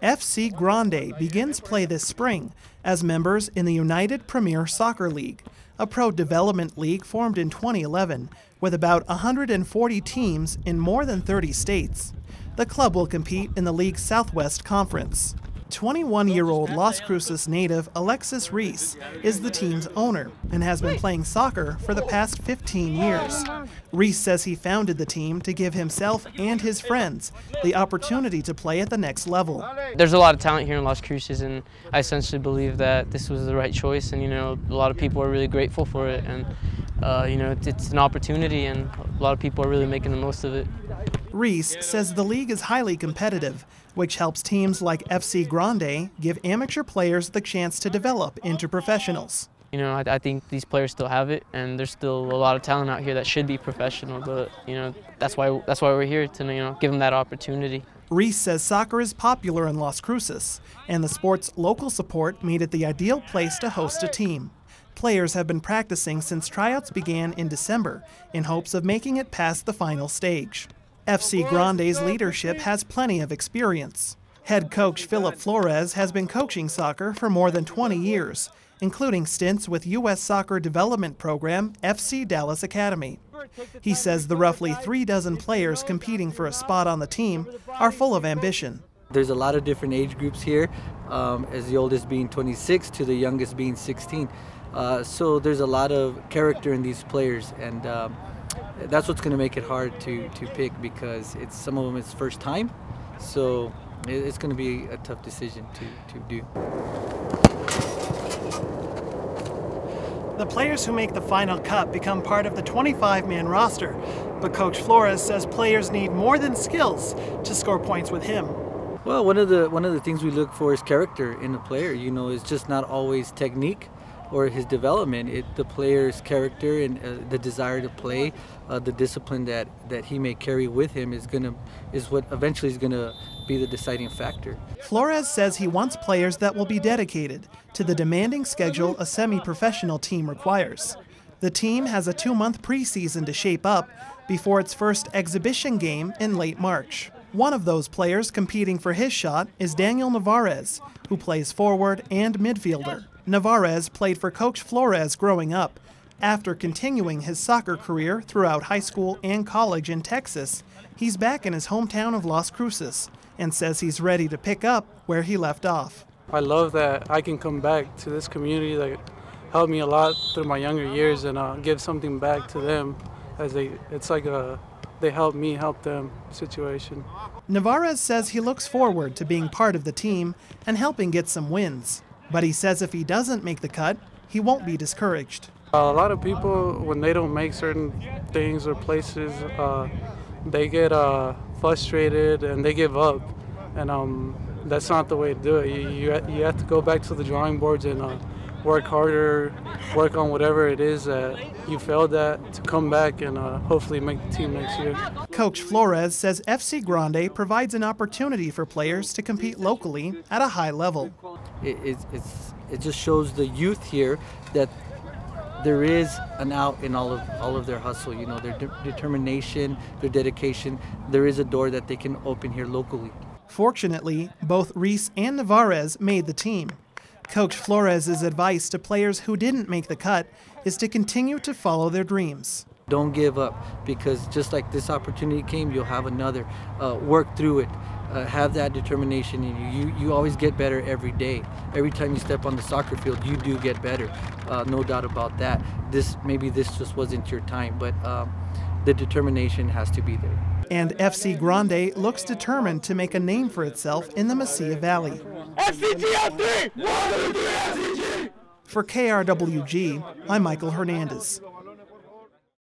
FC Grande begins play this spring as members in the United Premier Soccer League, a pro development league formed in 2011 with about 140 teams in more than 30 states. The club will compete in the league's Southwest Conference. 21-year-old Las Cruces native Alexis Ruiz is the team's owner and has been playing soccer for the past 15 years. Ruiz says he founded the team to give himself and his friends the opportunity to play at the next level. There's a lot of talent here in Las Cruces, and I essentially believe that this was the right choice, and a lot of people are really grateful for it, and it's an opportunity, and a lot of people are really making the most of it. Ruiz says the league is highly competitive, which helps teams like FC Grande give amateur players the chance to develop into professionals. I think these players still have it, and there's still a lot of talent out here that should be professional, but that's why we're here to give them that opportunity. Ruiz says soccer is popular in Las Cruces, and the sport's local support made it the ideal place to host a team. Players have been practicing since tryouts began in December in hopes of making it past the final stage. FC Grande's leadership has plenty of experience. Head coach Phillip Flores has been coaching soccer for more than 20 years, including stints with U.S. soccer development program FC Dallas Academy. He says the roughly 36 players competing for a spot on the team are full of ambition. There's a lot of different age groups here, as the oldest being 26 to the youngest being 16. So there's a lot of character in these players, and that's what's going to make it hard to pick, because some of them it's first time, so it's going to be a tough decision to do. The players who make the final cut become part of the 25-man roster, but Coach Flores says players need more than skills to score points with him. Well, one of the things we look for is character in a player. It's just not always technique or his development. The player's character and the desire to play, the discipline that he may carry with him is what eventually is gonna be the deciding factor. Flores says he wants players that will be dedicated to the demanding schedule a semi-professional team requires. The team has a 2-month preseason to shape up before its first exhibition game in late March. One of those players competing for his shot is Daniel Nevarez, who plays forward and midfielder. Nevarez played for Coach Flores growing up. After continuing his soccer career throughout high school and college in Texas, he's back in his hometown of Las Cruces and says he's ready to pick up where he left off. I love that I can come back to this community that helped me a lot through my younger years, and give something back to them, as it's like they help me help them situation. Nevarez says he looks forward to being part of the team and helping get some wins. But he says if he doesn't make the cut, he won't be discouraged. A lot of people, when they don't make certain things or places, they get frustrated and they give up. And that's not the way to do it. You have to go back to the drawing boards and work harder, work on whatever it is that you failed at, to come back and hopefully make the team next year. Coach Flores says FC Grande provides an opportunity for players to compete locally at a high level. It just shows the youth here that there is an out in all of their hustle, their determination, their dedication. There is a door that they can open here locally. Fortunately, both Ruiz and Nevarez made the team. Coach Flores' advice to players who didn't make the cut is to continue to follow their dreams. Don't give up, because just like this opportunity came, you'll have another. Work through it. Have that determination in you. You always get better every day. Every time you step on the soccer field, you do get better. No doubt about that. Maybe this just wasn't your time, but the determination has to be there. And FC Grande looks determined to make a name for itself in the Mesilla Valley. For KRWG, I'm Michael Hernandez.